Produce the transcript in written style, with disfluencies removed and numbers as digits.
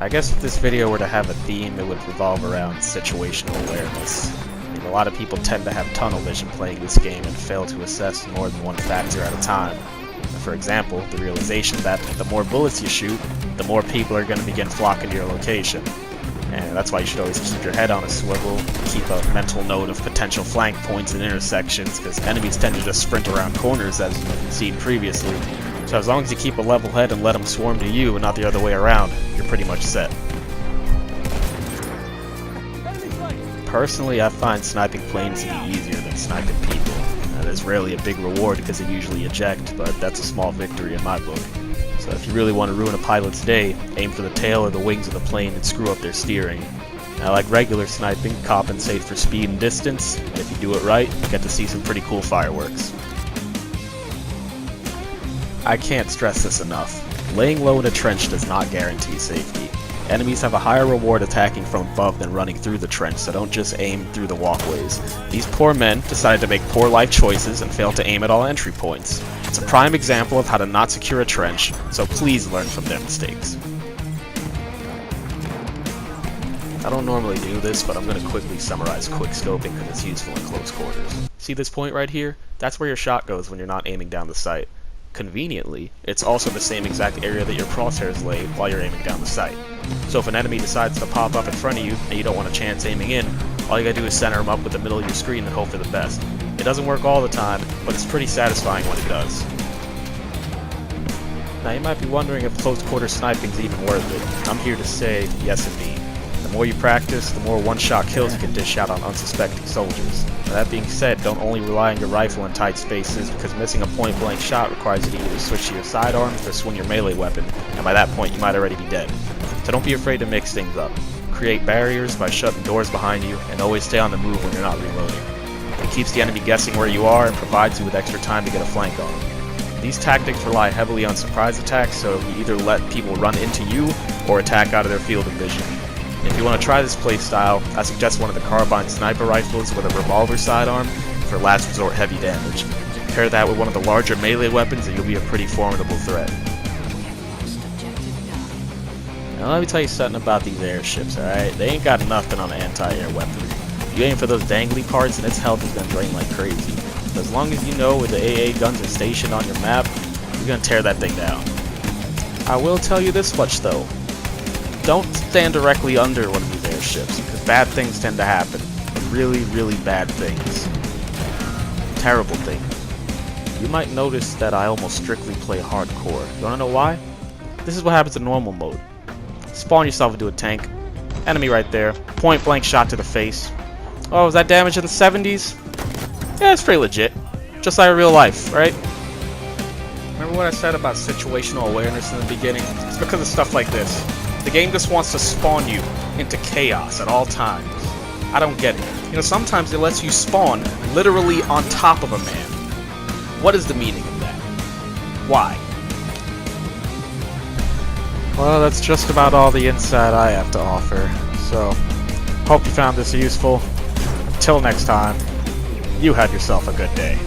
I guess if this video were to have a theme, it would revolve around situational awareness. I mean, a lot of people tend to have tunnel vision playing this game and fail to assess more than one factor at a time. For example, the realization that the more bullets you shoot, the more people are going to begin flocking to your location. And that's why you should always keep your head on a swivel, keep a mental note of potential flank points and intersections, because enemies tend to just sprint around corners as you've seen previously. So as long as you keep a level head and let them swarm to you and not the other way around, you're pretty much set. Personally, I find sniping planes to be easier than sniping people. There's rarely a big reward because they usually eject, but that's a small victory in my book. So if you really want to ruin a pilot's day, aim for the tail or the wings of the plane and screw up their steering. Now, like regular sniping, compensate for speed and distance, and if you do it right, you get to see some pretty cool fireworks. I can't stress this enough. Laying low in a trench does not guarantee safety. Enemies have a higher reward attacking from above than running through the trench, so don't just aim through the walkways. These poor men decided to make poor life choices and failed to aim at all entry points. It's a prime example of how to not secure a trench, so please learn from their mistakes. I don't normally do this, but I'm going to quickly summarize quickscoping because it's useful in close quarters. See this point right here? That's where your shot goes when you're not aiming down the sight. Conveniently, it's also the same exact area that your crosshairs lay while you're aiming down the sight. So if an enemy decides to pop up in front of you and you don't want a chance aiming in, all you gotta do is center them up with the middle of your screen and hope for the best. It doesn't work all the time, but it's pretty satisfying when it does. Now you might be wondering if close quarter sniping's even worth it. I'm here to say yes indeed. The more you practice, the more one-shot kills you can dish out on unsuspecting soldiers. Now, that being said, don't only rely on your rifle in tight spaces, because missing a point-blank shot requires you to either switch to your sidearms or swing your melee weapon, and by that point you might already be dead. So don't be afraid to mix things up. Create barriers by shutting doors behind you, and always stay on the move when you're not reloading. It keeps the enemy guessing where you are and provides you with extra time to get a flank on them. These tactics rely heavily on surprise attacks, so you either let people run into you or attack out of their field of vision. If you want to try this playstyle, I suggest one of the carbine sniper rifles with a revolver sidearm for last resort heavy damage. Pair that with one of the larger melee weapons and you'll be a pretty formidable threat. Now let me tell you something about these airships, alright? They ain't got nothing on the anti-air weapon. You aim for those dangly parts and its health is going to drain like crazy. But as long as you know where the AA guns are stationed on your map, you're going to tear that thing down. I will tell you this much though. Don't stand directly under one of these airships, because bad things tend to happen. Really, really bad things. Terrible things. You might notice that I almost strictly play hardcore. You wanna know why? This is what happens in normal mode. Spawn yourself into a tank. Enemy right there. Point blank shot to the face. Oh, was that damage in the 70s? Yeah, it's pretty legit. Just like real life, right? Remember what I said about situational awareness in the beginning? It's because of stuff like this. The game just wants to spawn you into chaos at all times. I don't get it. You know, sometimes it lets you spawn literally on top of a man. What is the meaning of that? Why? Well, that's just about all the insight I have to offer. So, hope you found this useful. Until next time, you have yourself a good day.